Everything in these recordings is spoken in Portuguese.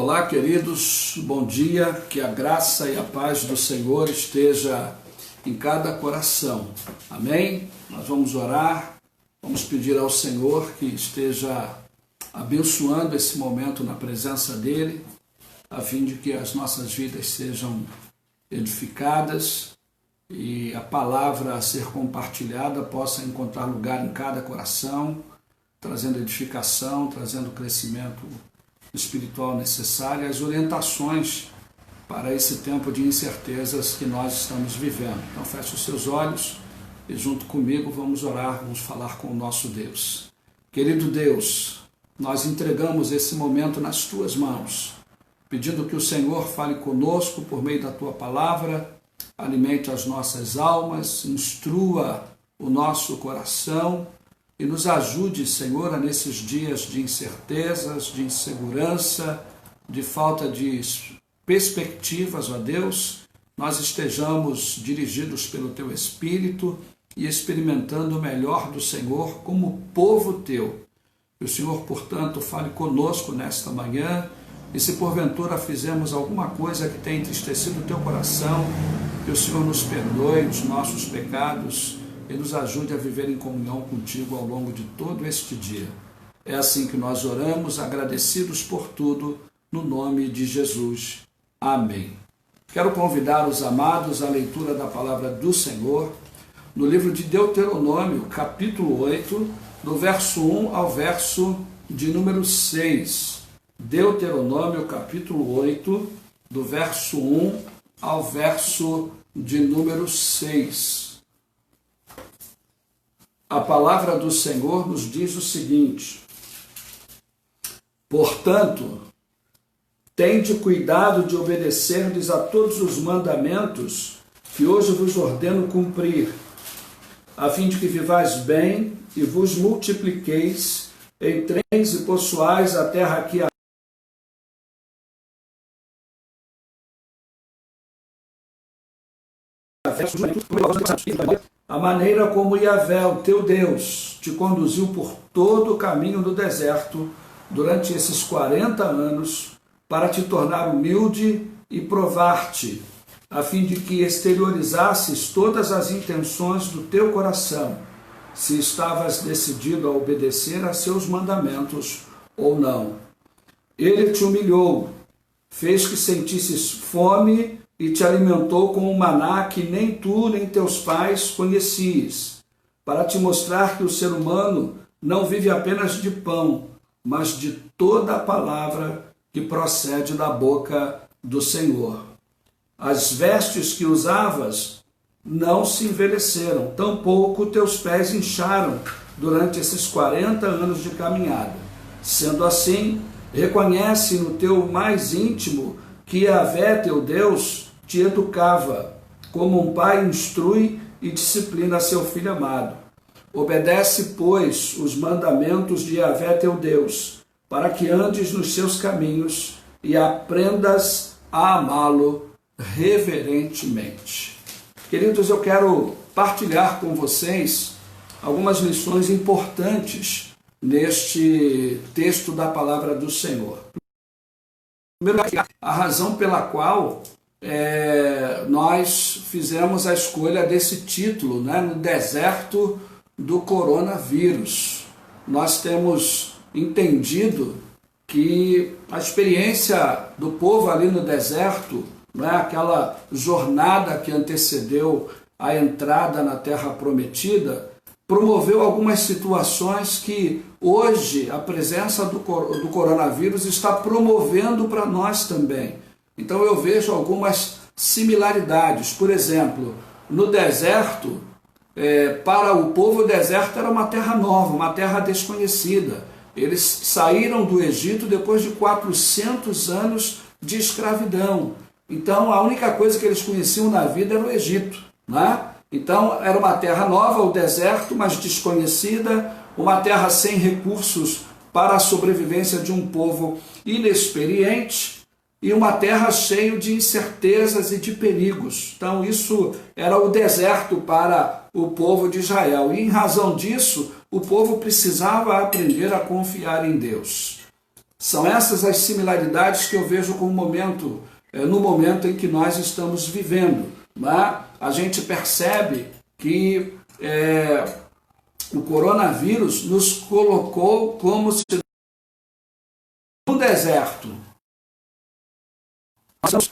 Olá, queridos, bom dia, que a graça e a paz do Senhor esteja em cada coração, amém? Nós vamos orar, vamos pedir ao Senhor que esteja abençoando esse momento na presença dEle, a fim de que as nossas vidas sejam edificadas e a palavra a ser compartilhada possa encontrar lugar em cada coração, trazendo edificação, trazendo crescimento espiritual necessário, as orientações para esse tempo de incertezas que nós estamos vivendo. Então feche os seus olhos e junto comigo vamos orar, vamos falar com o nosso Deus. Querido Deus, nós entregamos esse momento nas Tuas mãos, pedindo que o Senhor fale conosco por meio da Tua palavra, alimente as nossas almas, instrua o nosso coração, e nos ajude, Senhor, nesses dias de incertezas, de insegurança, de falta de perspectivas, ó Deus, nós estejamos dirigidos pelo Teu Espírito e experimentando o melhor do Senhor como povo Teu. Que o Senhor, portanto, fale conosco nesta manhã e se porventura fizemos alguma coisa que tenha entristecido o Teu coração, que o Senhor nos perdoe os nossos pecados e nos ajude a viver em comunhão contigo ao longo de todo este dia. É assim que nós oramos, agradecidos por tudo, no nome de Jesus. Amém. Quero convidar os amados à leitura da palavra do Senhor, no livro de Deuteronômio, capítulo 8, do verso 1 ao verso de número 6. Deuteronômio, capítulo 8, do verso 1 ao verso de número 6. A palavra do Senhor nos diz o seguinte: portanto, tende cuidado de obedecerdes a todos os mandamentos que hoje vos ordeno cumprir, a fim de que vivais bem e vos multipliqueis, entreis e possuais a terra que a maneira como Yahvé, o teu Deus, te conduziu por todo o caminho do deserto durante esses 40 anos para te tornar humilde e provar-te, a fim de que exteriorizasses todas as intenções do teu coração, se estavas decidido a obedecer a seus mandamentos ou não. Ele te humilhou, fez que sentisses fome e te alimentou com um maná que nem tu nem teus pais conhecias, para te mostrar que o ser humano não vive apenas de pão, mas de toda a palavra que procede da boca do Senhor. As vestes que usavas não se envelheceram, tampouco teus pés incharam durante esses 40 anos de caminhada. Sendo assim, reconhece no teu mais íntimo que Yahvé, teu Deus, te educava, como um pai instrui e disciplina seu filho amado. Obedece, pois, os mandamentos de Yahvé, teu Deus, para que andes nos seus caminhos e aprendas a amá-lo reverentemente. Queridos, eu quero partilhar com vocês algumas lições importantes neste texto da palavra do Senhor. Primeiro, a razão pela qual nós fizemos a escolha desse título, no deserto do coronavírus. Nós temos entendido que a experiência do povo ali no deserto, aquela jornada que antecedeu a entrada na Terra Prometida, promoveu algumas situações que hoje a presença do coronavírus está promovendo para nós também. Então eu vejo algumas similaridades. Por exemplo, no deserto, para o povo o deserto era uma terra nova, uma terra desconhecida. Eles saíram do Egito depois de 400 anos de escravidão. Então a única coisa que eles conheciam na vida era o Egito, Então era uma terra nova, o deserto, mas desconhecida, uma terra sem recursos para a sobrevivência de um povo inexperiente, e uma terra cheia de incertezas e de perigos. Então isso era o deserto para o povo de Israel. E em razão disso, o povo precisava aprender a confiar em Deus. São essas as similaridades que eu vejo com o momento, no momento em que nós estamos vivendo. Né? A gente percebe que o coronavírus nos colocou como se no deserto. Nós estamos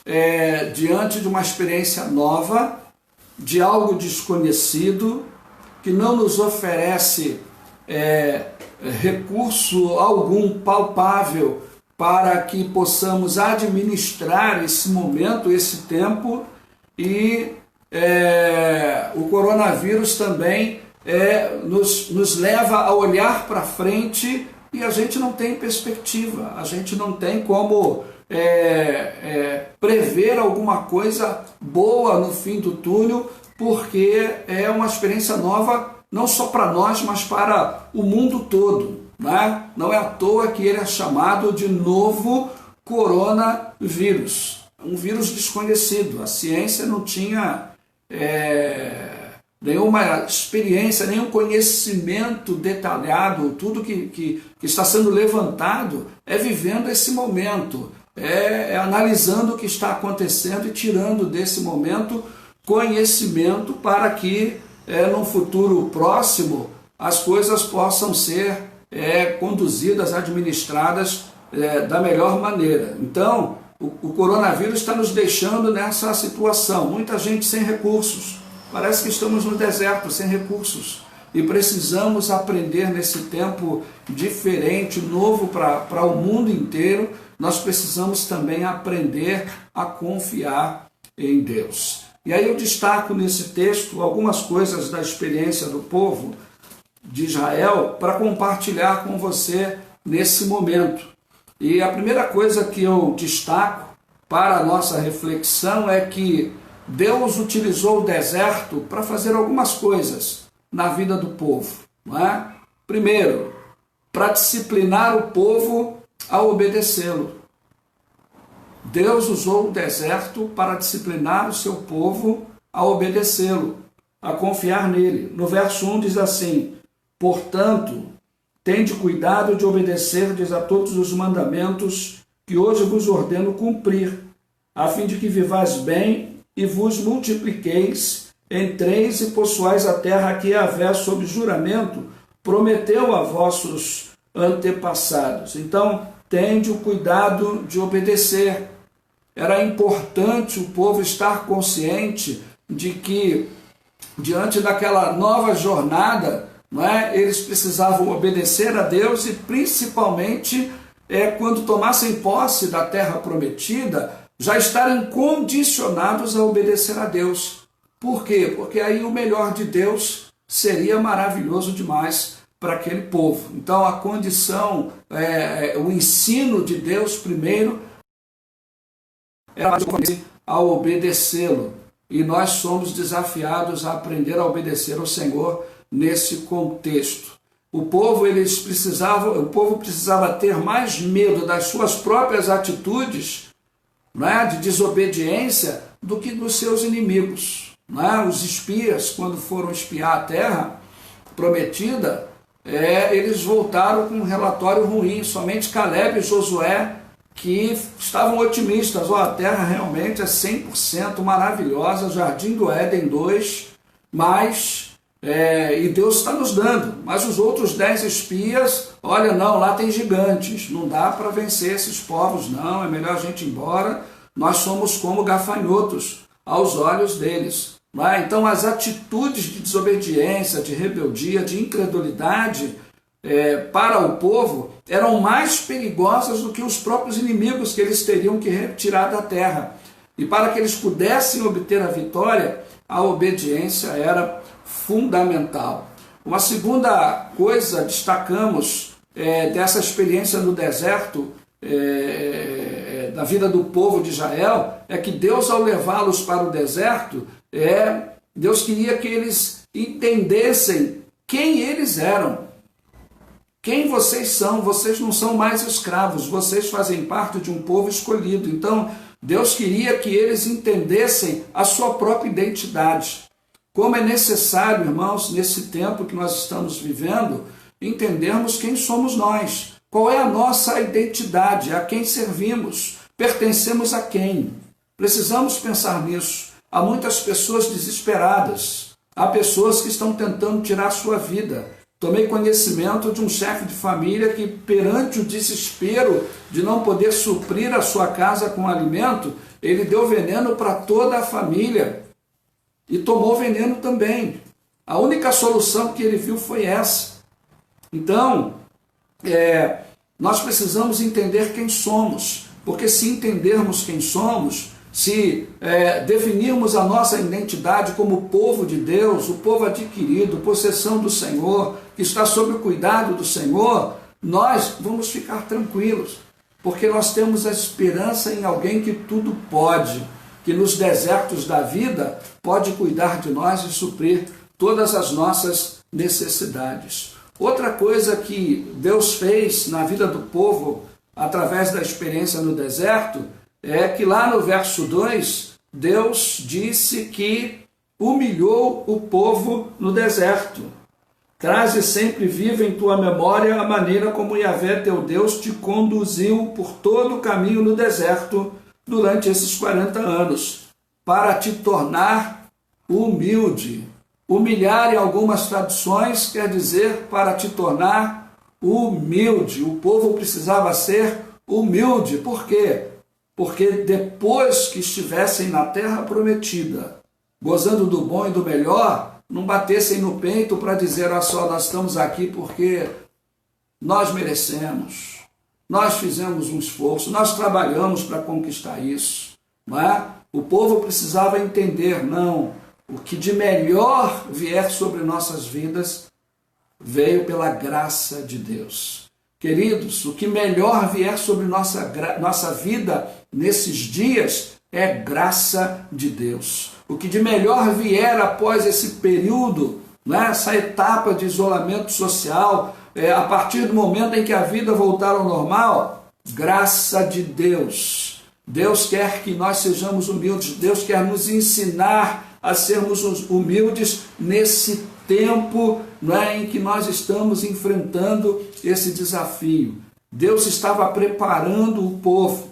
diante de uma experiência nova, de algo desconhecido, que não nos oferece recurso algum palpável para que possamos administrar esse momento, esse tempo, e o coronavírus também nos leva a olhar para frente e a gente não tem perspectiva, a gente não tem como prever alguma coisa boa no fim do túnel, porque é uma experiência nova não só para nós, mas para o mundo todo. Né? Não é à toa que ele é chamado de novo coronavírus, um vírus desconhecido. A ciência não tinha nenhuma experiência, nenhum conhecimento detalhado. Tudo que está sendo levantado é vivendo esse momento, analisando o que está acontecendo e tirando desse momento conhecimento para que num futuro próximo as coisas possam ser conduzidas, administradas da melhor maneira. Então, o coronavírus está nos deixando nessa situação. Muita gente sem recursos. Parece que estamos no deserto, sem recursos. E precisamos aprender nesse tempo diferente, novo para o mundo inteiro. Nós precisamos também aprender a confiar em Deus. E aí eu destaco nesse texto algumas coisas da experiência do povo de Israel para compartilhar com você nesse momento. E a primeira coisa que eu destaco para a nossa reflexão é que Deus utilizou o deserto para fazer algumas coisas na vida do povo. Não é? Primeiro, para disciplinar o povo a obedecê-lo. Deus usou o deserto para disciplinar o seu povo a obedecê-lo, a confiar nele. No verso 1 diz assim: portanto, tende cuidado de obedecerdes a todos os mandamentos que hoje vos ordeno cumprir, a fim de que vivais bem e vos multipliqueis, entreis e possuais a terra que Yahvé, sob juramento, prometeu a vossos antepassados. Então, tende o cuidado de obedecer. Era importante o povo estar consciente de que, diante daquela nova jornada, eles precisavam obedecer a Deus e, principalmente, quando tomassem posse da terra prometida, já estarem condicionados a obedecer a Deus. Por quê? Porque aí o melhor de Deus seria maravilhoso demais para aquele povo. Então a condição, o ensino de Deus primeiro era a obedecê-lo. E nós somos desafiados a aprender a obedecer ao Senhor nesse contexto. O povo precisava ter mais medo das suas próprias atitudes, de desobediência, do que dos seus inimigos. Os espias, quando foram espiar a terra prometida, eles voltaram com um relatório ruim. Somente Caleb e Josué que estavam otimistas. A terra realmente é 100% maravilhosa, Jardim do Éden 2, mas e Deus está nos dando. Mas os outros 10 espias, olha, não, lá tem gigantes, não dá para vencer esses povos, não, é melhor a gente ir embora, nós somos como gafanhotos aos olhos deles. Então as atitudes de desobediência, de rebeldia, de incredulidade para o povo eram mais perigosas do que os próprios inimigos que eles teriam que retirar da terra. E para que eles pudessem obter a vitória, a obediência era fundamental. Uma segunda coisa destacamos dessa experiência no deserto, da vida do povo de Israel, é que Deus, ao levá-los para o deserto, Deus queria que eles entendessem quem eles eram. Quem vocês são? Vocês não são mais escravos, vocês fazem parte de um povo escolhido. Então, Deus queria que eles entendessem a sua própria identidade. Como é necessário, irmãos, nesse tempo que nós estamos vivendo, entendermos quem somos nós. Qual é a nossa identidade? A quem servimos? Pertencemos a quem? Precisamos pensar nisso. Há muitas pessoas desesperadas. Há pessoas que estão tentando tirar sua vida. Tomei conhecimento de um chefe de família que, perante o desespero de não poder suprir a sua casa com alimento, ele deu veneno para toda a família e tomou veneno também. A única solução que ele viu foi essa. Então, nós precisamos entender quem somos, porque se entendermos quem somos, se definirmos a nossa identidade como povo de Deus, o povo adquirido, possessão do Senhor, que está sob o cuidado do Senhor, nós vamos ficar tranquilos, porque nós temos a esperança em alguém que tudo pode, que nos desertos da vida pode cuidar de nós e suprir todas as nossas necessidades. Outra coisa que Deus fez na vida do povo, através da experiência no deserto, é que lá no verso 2, Deus disse que humilhou o povo no deserto. Traze sempre viva em tua memória a maneira como Yahvé teu Deus te conduziu por todo o caminho no deserto durante esses 40 anos, para te tornar humilde. Humilhar, em algumas traduções, quer dizer para te tornar humilde. O povo precisava ser humilde. Por quê? Porque depois que estivessem na terra prometida, gozando do bom e do melhor, não batessem no peito para dizer, olha só, nós estamos aqui porque nós merecemos, nós fizemos um esforço, nós trabalhamos para conquistar isso. Não é? O povo precisava entender, não, o que de melhor vier sobre nossas vidas veio pela graça de Deus. Queridos, o que melhor vier sobre nossa vida nesses dias é graça de Deus. O que de melhor vier após esse período, né, essa etapa de isolamento social, a partir do momento em que a vida voltar ao normal, graça de Deus. Deus quer que nós sejamos humildes, Deus quer nos ensinar a sermos humildes nesse tempo, em que nós estamos enfrentando esse desafio. Deus estava preparando o povo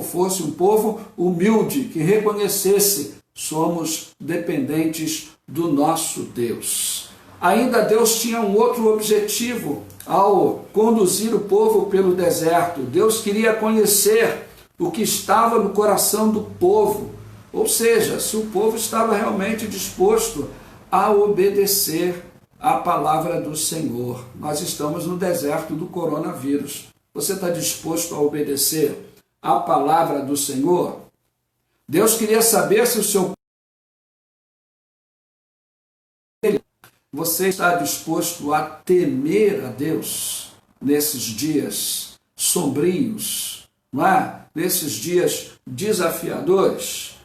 fosse um povo humilde, que reconhecesse, somos dependentes do nosso Deus. Ainda Deus tinha um outro objetivo ao conduzir o povo pelo deserto. Deus queria conhecer o que estava no coração do povo, ou seja, se o povo estava realmente disposto a obedecer a palavra do Senhor. Nós estamos no deserto do coronavírus. Você está disposto a obedecer a palavra do Senhor? Deus queria saber se o seu você está disposto a temer a Deus nesses dias sombrios, não é? Nesses dias desafiadores.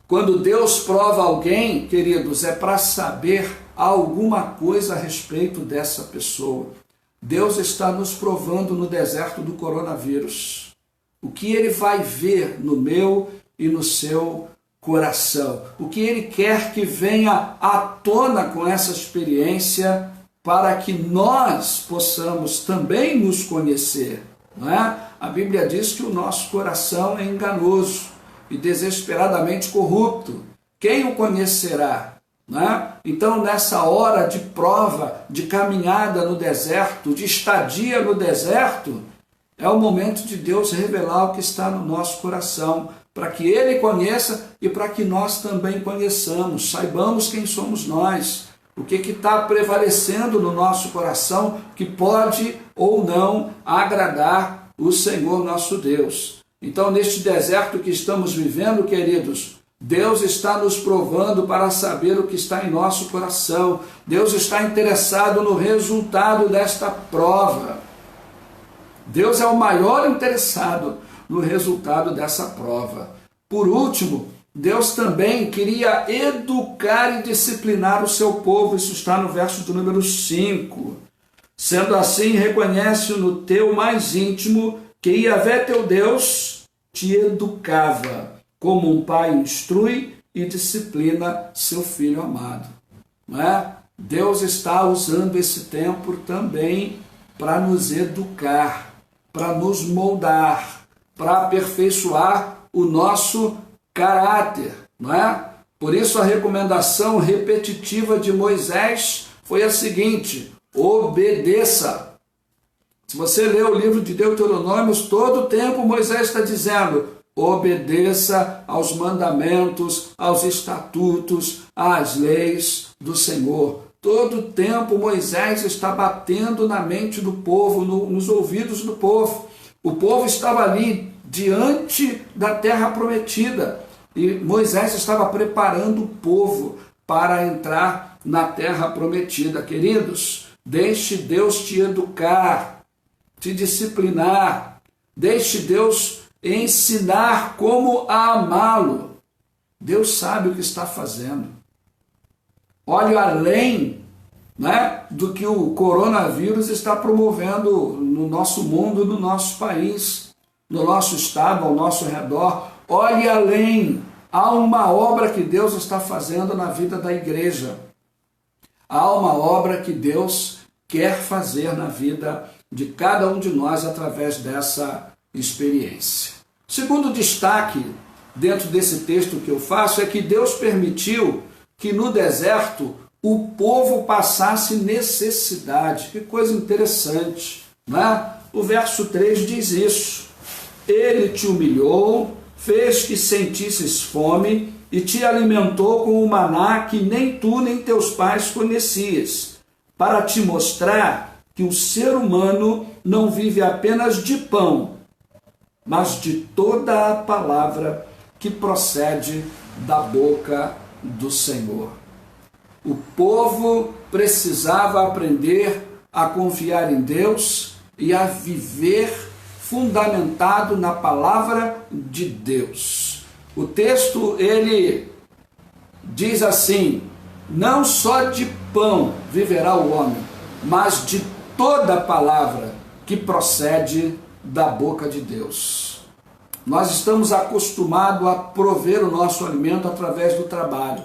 Quando Deus prova alguém, queridos, é para saber alguma coisa a respeito dessa pessoa. Deus está nos provando no deserto do coronavírus. O que Ele vai ver no meu e no seu coração. O que Ele quer que venha à tona com essa experiência para que nós possamos também nos conhecer. Não é? A Bíblia diz que o nosso coração é enganoso e desesperadamente corrupto. Quem o conhecerá? Não é? Então, nessa hora de prova, de caminhada no deserto, de estadia no deserto, é o momento de Deus revelar o que está no nosso coração, para que Ele conheça e para que nós também conheçamos, saibamos quem somos nós, o que está prevalecendo no nosso coração, que pode ou não agradar o Senhor nosso Deus. Então, neste deserto que estamos vivendo, queridos, Deus está nos provando para saber o que está em nosso coração. Deus está interessado no resultado desta prova. Deus é o maior interessado no resultado dessa prova. Por último, Deus também queria educar e disciplinar o seu povo. Isso está no verso do número 5. Sendo assim, reconhece no teu mais íntimo que Yahvé teu Deus te educava, como um pai instrui e disciplina seu filho amado. Não é? Deus está usando esse tempo também para nos educar, para nos moldar, para aperfeiçoar o nosso caráter, não é? Por isso a recomendação repetitiva de Moisés foi a seguinte: obedeça. Se você lê o livro de Deuteronômios, todo o tempo Moisés está dizendo: obedeça aos mandamentos, aos estatutos, às leis do Senhor. Todo o tempo Moisés está batendo na mente do povo, nos ouvidos do povo. O povo estava ali diante da terra prometida e Moisés estava preparando o povo para entrar na terra prometida. Queridos, deixe Deus te educar, te disciplinar, deixe Deus ensinar como a amá-lo. Deus sabe o que está fazendo. Olhe além, né, do que o coronavírus está promovendo no nosso mundo, no nosso país, no nosso estado, ao nosso redor. Olhe além. Há uma obra que Deus está fazendo na vida da igreja. Há uma obra que Deus quer fazer na vida de cada um de nós através dessa experiência. Segundo destaque dentro desse texto que eu faço é que Deus permitiu que no deserto o povo passasse necessidade. Que coisa interessante, né? O verso 3 diz isso: ele te humilhou, fez que sentisses fome e te alimentou com o maná que nem tu nem teus pais conhecias, para te mostrar que o ser humano não vive apenas de pão, mas de toda a palavra que procede da boca do Senhor. O povo precisava aprender a confiar em Deus e a viver fundamentado na palavra de Deus. O texto, ele diz assim: não só de pão viverá o homem, mas de toda palavra que procede da boca de Deus. Nós estamos acostumados a prover o nosso alimento através do trabalho.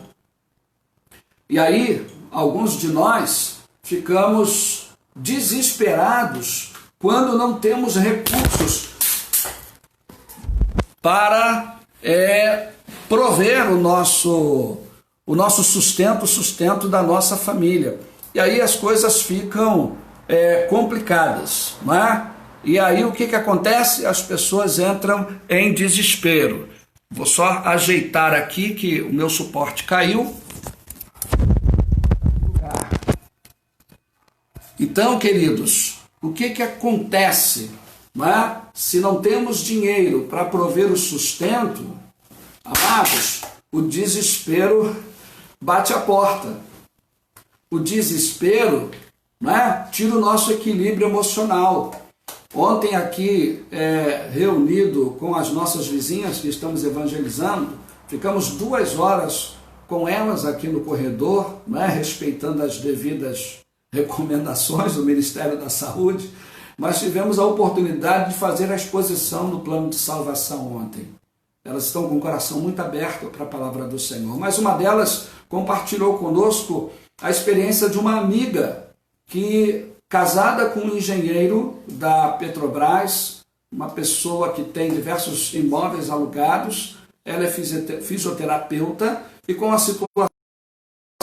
E aí, alguns de nós ficamos desesperados quando não temos recursos para prover o nosso sustento, o sustento da nossa família. E aí as coisas ficam complicadas, não é? E aí o que acontece? As pessoas entram em desespero. Vou só ajeitar aqui que o meu suporte caiu. Então, queridos, o que acontece, não é? Se não temos dinheiro para prover o sustento, amados, o desespero bate a porta. O desespero, não é? Tira o nosso equilíbrio emocional. Ontem aqui, reunido com as nossas vizinhas que estamos evangelizando, ficamos 2 horas com elas aqui no corredor, não é? Respeitando as devidas recomendações do Ministério da Saúde, mas tivemos a oportunidade de fazer a exposição do plano de salvação ontem. Elas estão com o coração muito aberto para a palavra do Senhor, mas uma delas compartilhou conosco a experiência de uma amiga que, casada com um engenheiro da Petrobras, uma pessoa que tem diversos imóveis alugados, ela é fisioterapeuta, e com a situação,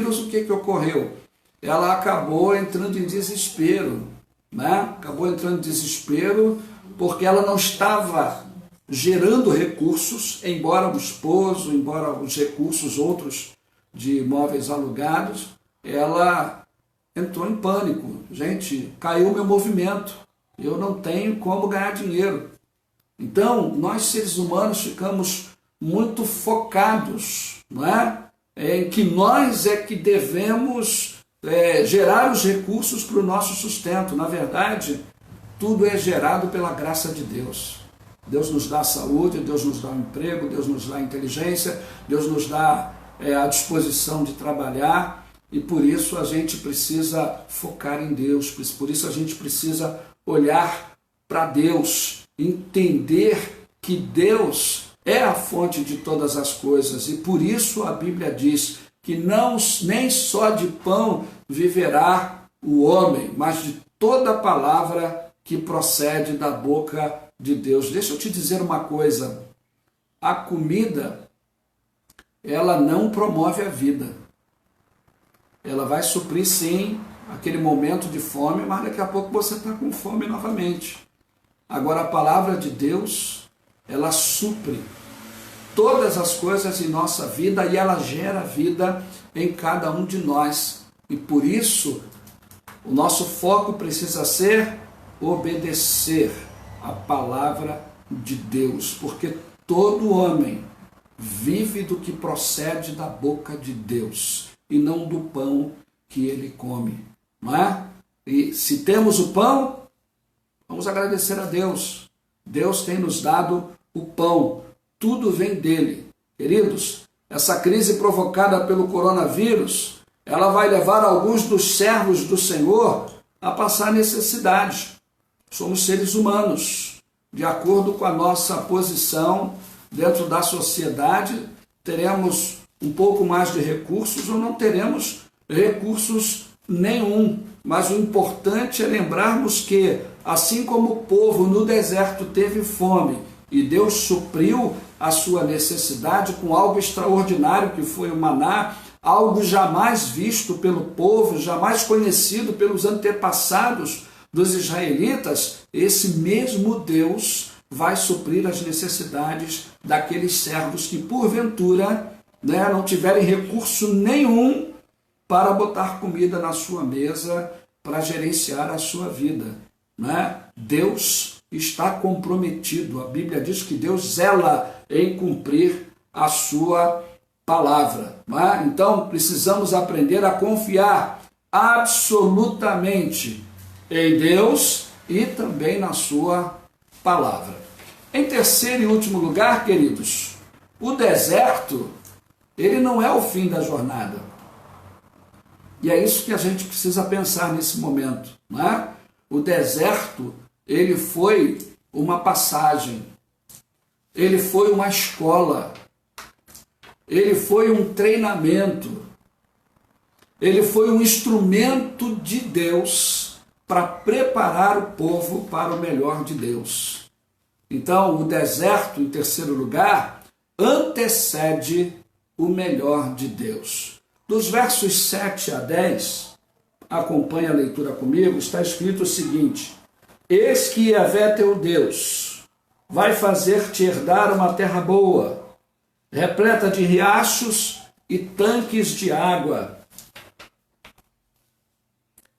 o que ocorreu? Ela acabou entrando em desespero, né? Acabou entrando em desespero porque ela não estava gerando recursos, embora o esposo, embora os recursos outros de imóveis alugados, ela entrou em pânico. Gente, caiu o meu movimento, eu não tenho como ganhar dinheiro. Então, nós seres humanos ficamos muito focados, não é? Em que nós é que devemos gerar os recursos para o nosso sustento. Na verdade, tudo é gerado pela graça de Deus. Deus nos dá saúde, Deus nos dá um emprego, Deus nos dá inteligência, Deus nos dá a disposição de trabalhar, e por isso a gente precisa focar em Deus, por isso a gente precisa olhar para Deus, entender que Deus é a fonte de todas as coisas, e por isso a Bíblia diz que nem só de pão viverá o homem, mas de toda palavra que procede da boca de Deus. Deixa eu te dizer uma coisa, a comida, ela não promove a vida. Ela vai suprir sim aquele momento de fome, mas daqui a pouco você está com fome novamente. Agora a palavra de Deus, ela supre todas as coisas em nossa vida e ela gera vida em cada um de nós. E por isso, o nosso foco precisa ser obedecer a palavra de Deus, porque todo homem vive do que procede da boca de Deus e não do pão que ele come, não é? E se temos o pão, vamos agradecer a Deus. Deus tem nos dado o pão, tudo vem dele. Queridos, essa crise provocada pelo coronavírus, ela vai levar alguns dos servos do Senhor a passar necessidades. Somos seres humanos. De acordo com a nossa posição dentro da sociedade, teremos um pouco mais de recursos ou não teremos recursos nenhum. Mas o importante é lembrarmos que, assim como o povo no deserto teve fome e Deus supriu a sua necessidade com algo extraordinário que foi o maná, algo jamais visto pelo povo, jamais conhecido pelos antepassados dos israelitas, esse mesmo Deus vai suprir as necessidades daqueles servos que porventura não tiverem recurso nenhum para botar comida na sua mesa, para gerenciar a sua vida. Deus está comprometido. A Bíblia diz que Deus zela em cumprir a sua palavra. Então, precisamos aprender a confiar absolutamente em Deus e também na sua palavra. Em terceiro e último lugar, queridos, o deserto, ele não é o fim da jornada. E é isso que a gente precisa pensar nesse momento. O deserto, ele foi uma passagem, ele foi uma escola, ele foi um treinamento, ele foi um instrumento de Deus para preparar o povo para o melhor de Deus. Então, o deserto, em terceiro lugar, antecede o melhor de Deus. Dos versos 7 a 10, acompanhe a leitura comigo, está escrito o seguinte: Eis que Yahvé teu Deus vai fazer-te herdar uma terra boa, repleta de riachos e tanques de água,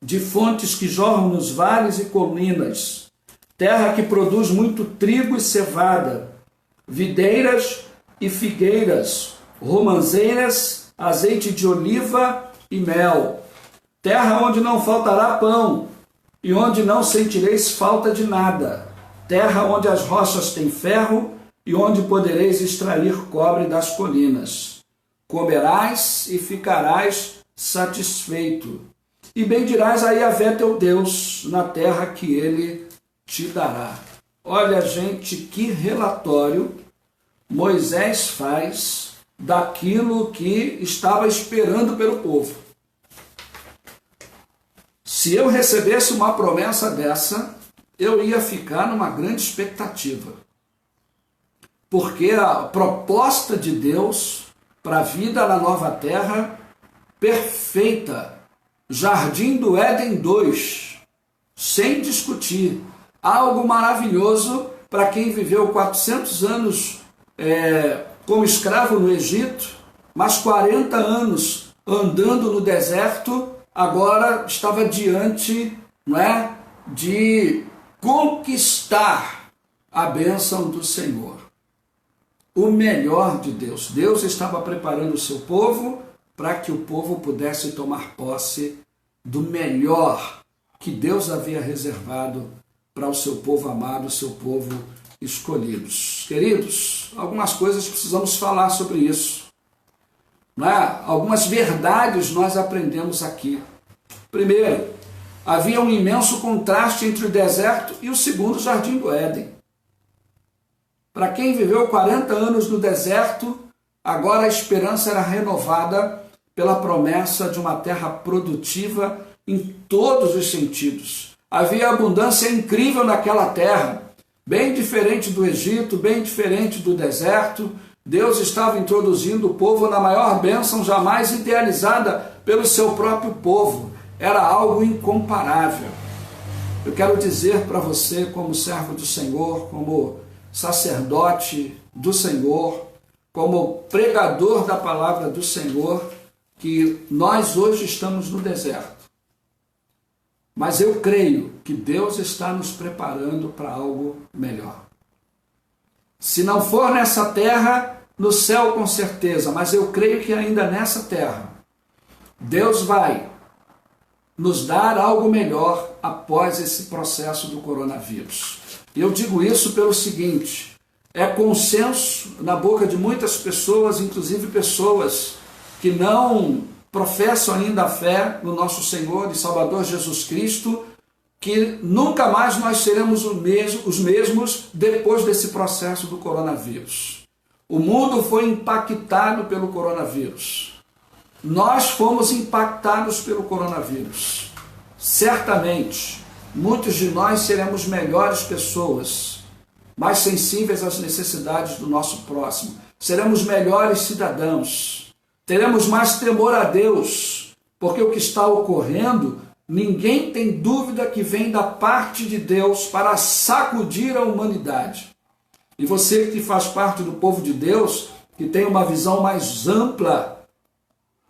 de fontes que jorram nos vales e colinas, terra que produz muito trigo e cevada, videiras e figueiras, romãzeiras, azeite de oliva e mel, terra onde não faltará pão e onde não sentireis falta de nada, terra onde as rochas têm ferro e onde podereis extrair cobre das colinas. Comerás e ficarás satisfeito, e bendirás a Yahvé teu Deus na terra que ele te dará. Olha, gente, que relatório Moisés faz daquilo que estava esperando pelo povo. Se eu recebesse uma promessa dessa, eu ia ficar numa grande expectativa. Porque a proposta de Deus para a vida na nova terra, perfeita, Jardim do Éden 2, sem discutir, algo maravilhoso para quem viveu 400 anos como escravo no Egito, mas 40 anos andando no deserto, agora estava diante, de conquistar a bênção do Senhor. O melhor de Deus. Deus estava preparando o seu povo para que o povo pudesse tomar posse do melhor que Deus havia reservado para o seu povo amado, o seu povo escolhidos. Queridos, algumas coisas precisamos falar sobre isso. Algumas verdades nós aprendemos aqui. Primeiro, havia um imenso contraste entre o deserto e o segundo Jardim do Éden. Para quem viveu 40 anos no deserto, agora a esperança era renovada pela promessa de uma terra produtiva em todos os sentidos. Havia abundância incrível naquela terra, bem diferente do Egito, bem diferente do deserto. Deus estava introduzindo o povo na maior bênção jamais idealizada pelo seu próprio povo. Era algo incomparável. Eu quero dizer para você, como servo do Senhor, como sacerdote do Senhor, como pregador da palavra do Senhor, que nós hoje estamos no deserto. Mas eu creio que Deus está nos preparando para algo melhor. Se não for nessa terra, no céu com certeza, mas eu creio que ainda nessa terra, Deus vai nos dar algo melhor após esse processo do coronavírus. E eu digo isso pelo seguinte, é consenso na boca de muitas pessoas, inclusive pessoas que não professam ainda a fé no nosso Senhor e Salvador Jesus Cristo, que nunca mais nós seremos os mesmos depois desse processo do coronavírus. O mundo foi impactado pelo coronavírus. Nós fomos impactados pelo coronavírus. Certamente, muitos de nós seremos melhores pessoas, mais sensíveis às necessidades do nosso próximo. Seremos melhores cidadãos. Teremos mais temor a Deus, porque o que está ocorrendo, ninguém tem dúvida que vem da parte de Deus para sacudir a humanidade. E você que faz parte do povo de Deus, que tem uma visão mais ampla,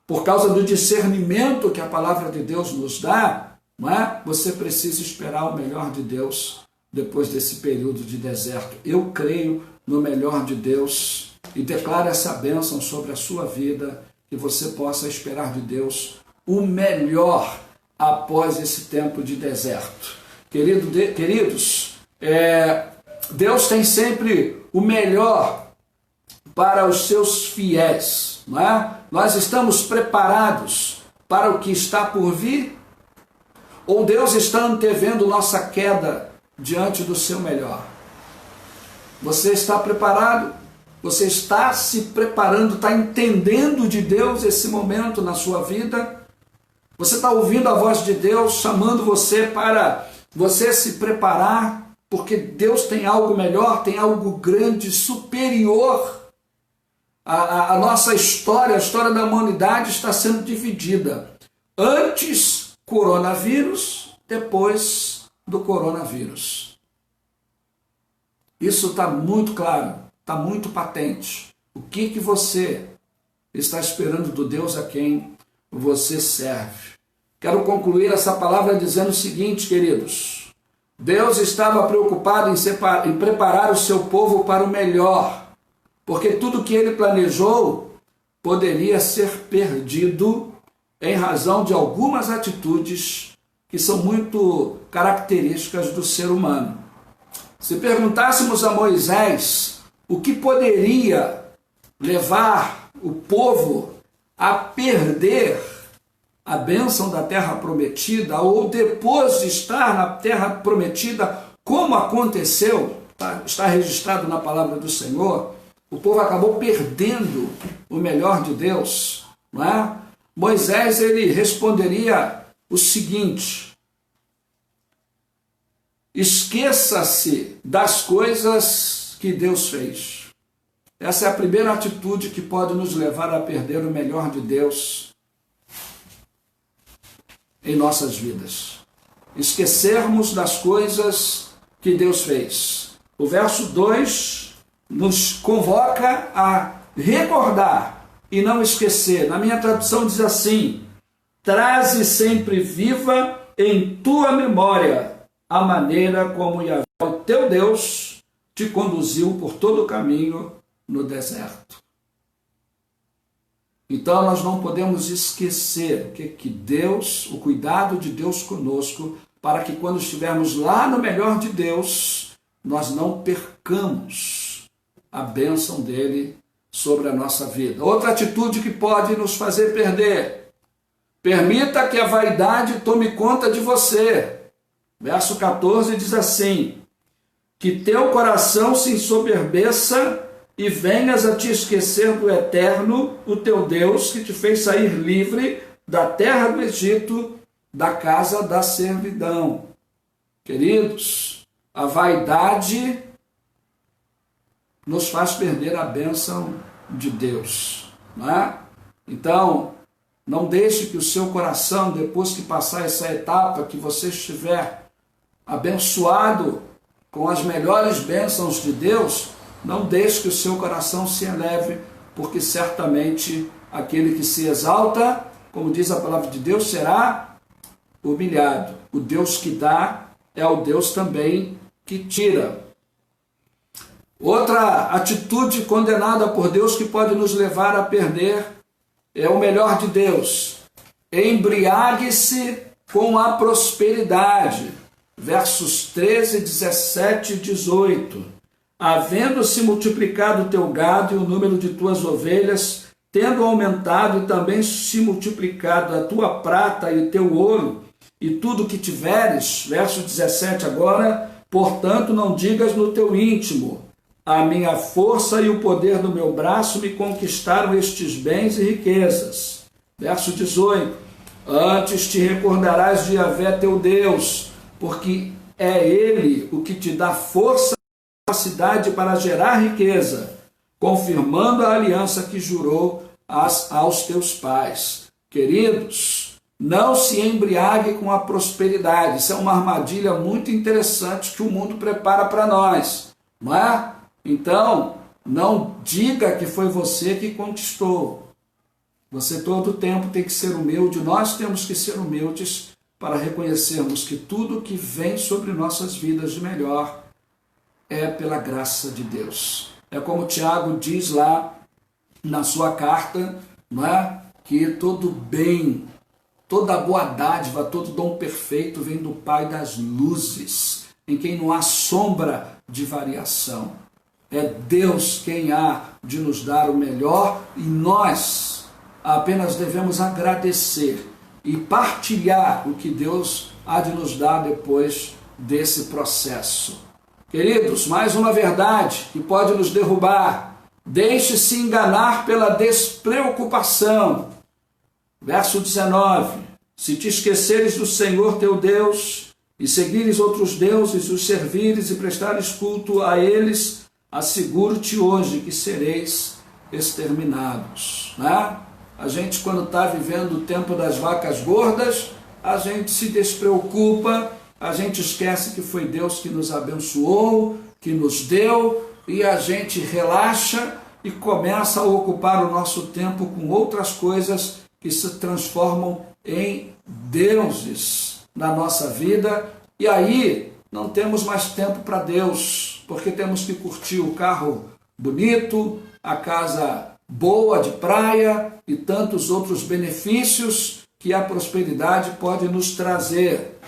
por causa do discernimento que a palavra de Deus nos dá, não é? Você precisa esperar o melhor de Deus depois desse período de deserto. Eu creio no melhor de Deus e declaro essa bênção sobre a sua vida, que você possa esperar de Deus o melhor após esse tempo de deserto. Queridos, Deus tem sempre o melhor para os seus fiéis, não é? Nós estamos preparados para o que está por vir? Ou Deus está antevendo nossa queda diante do seu melhor? Você está preparado? Você está se preparando, está entendendo de Deus esse momento na sua vida? Você está ouvindo a voz de Deus chamando você para você se preparar, porque Deus tem algo melhor, tem algo grande, superior. A nossa história, a história da humanidade está sendo dividida. Antes, coronavírus, depois do coronavírus. Isso está muito claro. Está muito patente. O que você está esperando do Deus a quem você serve? Quero concluir essa palavra dizendo o seguinte, queridos. Deus estava preocupado em preparar o seu povo para o melhor, porque tudo que ele planejou poderia ser perdido em razão de algumas atitudes que são muito características do ser humano. Se perguntássemos a Moisés o que poderia levar o povo a perder a bênção da terra prometida, ou depois de estar na terra prometida, como aconteceu, está registrado na palavra do Senhor, o povo acabou perdendo o melhor de Deus, não é? Moisés, ele responderia o seguinte: esqueça-se das coisas que Deus fez. Essa é a primeira atitude que pode nos levar a perder o melhor de Deus em nossas vidas. Esquecermos das coisas que Deus fez. O verso 2 nos convoca a recordar e não esquecer. Na minha tradução diz assim: traze sempre viva em tua memória a maneira como Yahvé, o teu Deus, te conduziu por todo o caminho no deserto. Então nós não podemos esquecer que Deus, o cuidado de Deus conosco, para que quando estivermos lá no melhor de Deus, nós não percamos a bênção dele sobre a nossa vida. Outra atitude que pode nos fazer perder: permita que a vaidade tome conta de você. Verso 14 diz assim: que teu coração se ensoberbeça e venhas a te esquecer do Eterno, o teu Deus, que te fez sair livre da terra do Egito, da casa da servidão. Queridos, a vaidade nos faz perder a bênção de Deus, não é? Então, não deixe que o seu coração, depois que passar essa etapa, que você estiver abençoado com as melhores bênçãos de Deus, não deixe que o seu coração se eleve, porque certamente aquele que se exalta, como diz a palavra de Deus, será humilhado. O Deus que dá é o Deus também que tira. Outra atitude condenada por Deus que pode nos levar a perder é o melhor de Deus. Embriague-se com a prosperidade. Versos 13, 17 e 18. Havendo-se multiplicado o teu gado e o número de tuas ovelhas, tendo aumentado e também se multiplicado a tua prata e o teu ouro, e tudo que tiveres, verso 17 agora, portanto não digas no teu íntimo, a minha força e o poder do meu braço me conquistaram estes bens e riquezas. Verso 18, antes te recordarás de Yahvé teu Deus, porque é Ele o que te dá força e capacidade para gerar riqueza, confirmando a aliança que jurou aos teus pais. Queridos, não se embriague com a prosperidade. Isso é uma armadilha muito interessante que o mundo prepara para nós, não é? Então, não diga que foi você que conquistou. Você todo o tempo tem que ser humilde, nós temos que ser humildes para reconhecermos que tudo que vem sobre nossas vidas de melhor é pela graça de Deus. É como Tiago diz lá na sua carta, não é? Que todo bem, toda boa dádiva, todo dom perfeito vem do Pai das luzes, em quem não há sombra de variação. É Deus quem há de nos dar o melhor e nós apenas devemos agradecer e partilhar o que Deus há de nos dar depois desse processo. Queridos, mais uma verdade que pode nos derrubar. Deixe-se enganar pela despreocupação. Verso 19. Se te esqueceres do Senhor teu Deus e seguires outros deuses, os servires e prestares culto a eles, asseguro-te hoje que sereis exterminados. Né? A gente, quando está vivendo o tempo das vacas gordas, a gente se despreocupa, a gente esquece que foi Deus que nos abençoou, que nos deu, e a gente relaxa e começa a ocupar o nosso tempo com outras coisas que se transformam em deuses na nossa vida, e aí não temos mais tempo para Deus, porque temos que curtir o carro bonito, a casa boa de praia e tantos outros benefícios que a prosperidade pode nos trazer.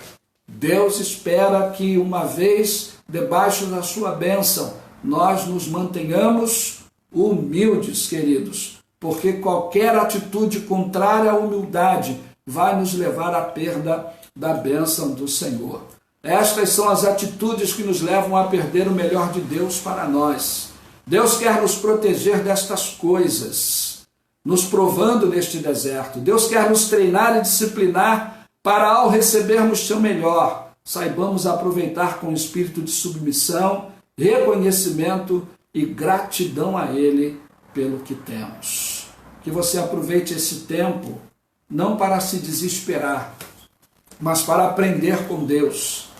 Deus espera que uma vez debaixo da sua bênção nós nos mantenhamos humildes, queridos, porque qualquer atitude contrária à humildade vai nos levar à perda da bênção do Senhor. Estas são as atitudes que nos levam a perder o melhor de Deus para nós. Deus quer nos proteger destas coisas, nos provando neste deserto. Deus quer nos treinar e disciplinar para, ao recebermos seu melhor, saibamos aproveitar com espírito de submissão, reconhecimento e gratidão a Ele pelo que temos. Que você aproveite esse tempo, não para se desesperar, mas para aprender com Deus,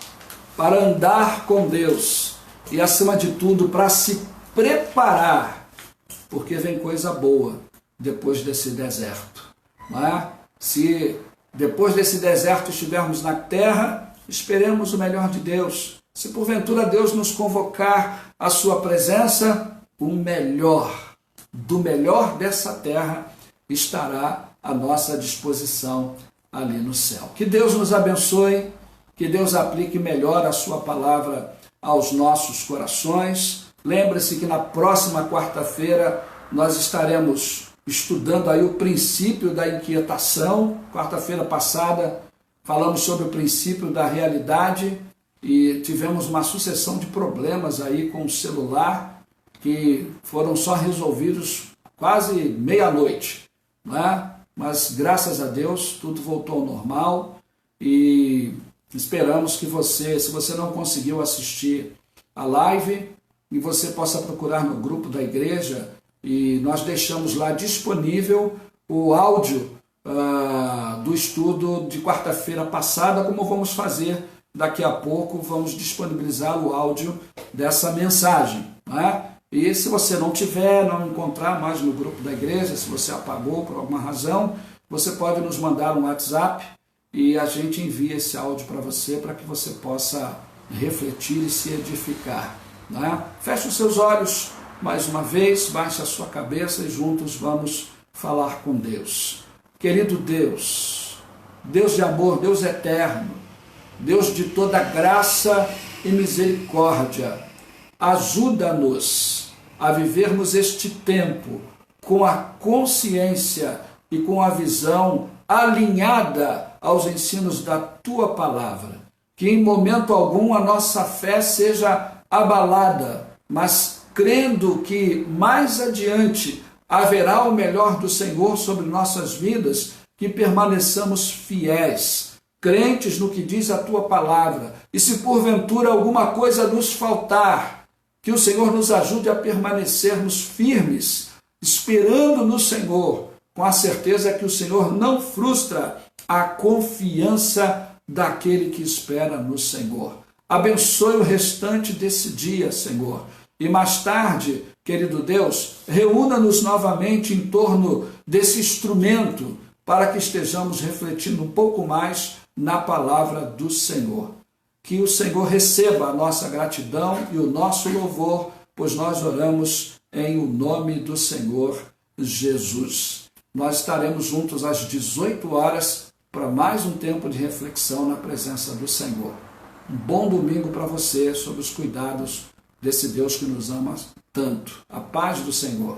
para andar com Deus e, acima de tudo, para se preparar, porque vem coisa boa depois desse deserto. Não é? Se depois desse deserto estivermos na terra, esperemos o melhor de Deus. Se porventura Deus nos convocar à sua presença, o melhor, do melhor dessa terra estará à nossa disposição ali no céu. Que Deus nos abençoe, que Deus aplique melhor a sua palavra aos nossos corações. Lembre-se que na próxima quarta-feira nós estaremos estudando aí o princípio da inquietação. Quarta-feira passada falamos sobre o princípio da realidade e tivemos uma sucessão de problemas aí com o celular que foram só resolvidos quase meia-noite, não é? Mas graças a Deus tudo voltou ao normal e Esperamos que você, se você não conseguiu assistir a live, e você possa procurar no grupo da igreja, e nós deixamos lá disponível o áudio do estudo de quarta-feira passada, como vamos fazer daqui a pouco, vamos disponibilizar o áudio dessa mensagem, né? E se você não encontrar mais no grupo da igreja, se você apagou por alguma razão, você pode nos mandar um WhatsApp e a gente envia esse áudio para você, para que você possa refletir e se edificar, né? Feche os seus olhos mais uma vez, baixe a sua cabeça e juntos vamos falar com Deus. Querido Deus, Deus de amor, Deus eterno, Deus de toda graça e misericórdia, ajuda-nos a vivermos este tempo com a consciência e com a visão alinhada aos ensinos da Tua Palavra. Que em momento algum a nossa fé seja abalada, mas crendo que mais adiante haverá o melhor do Senhor sobre nossas vidas, que permaneçamos fiéis, crentes no que diz a Tua Palavra. E se porventura alguma coisa nos faltar, que o Senhor nos ajude a permanecermos firmes, esperando no Senhor, com a certeza que o Senhor não frustra a confiança daquele que espera no Senhor. Abençoe o restante desse dia, Senhor. E mais tarde, querido Deus, reúna-nos novamente em torno desse instrumento para que estejamos refletindo um pouco mais na palavra do Senhor. Que o Senhor receba a nossa gratidão e o nosso louvor, pois nós oramos em o nome do Senhor Jesus. Nós estaremos juntos às 18 horas para mais um tempo de reflexão na presença do Senhor. Um bom domingo para você, sob os cuidados desse Deus que nos ama tanto. A paz do Senhor.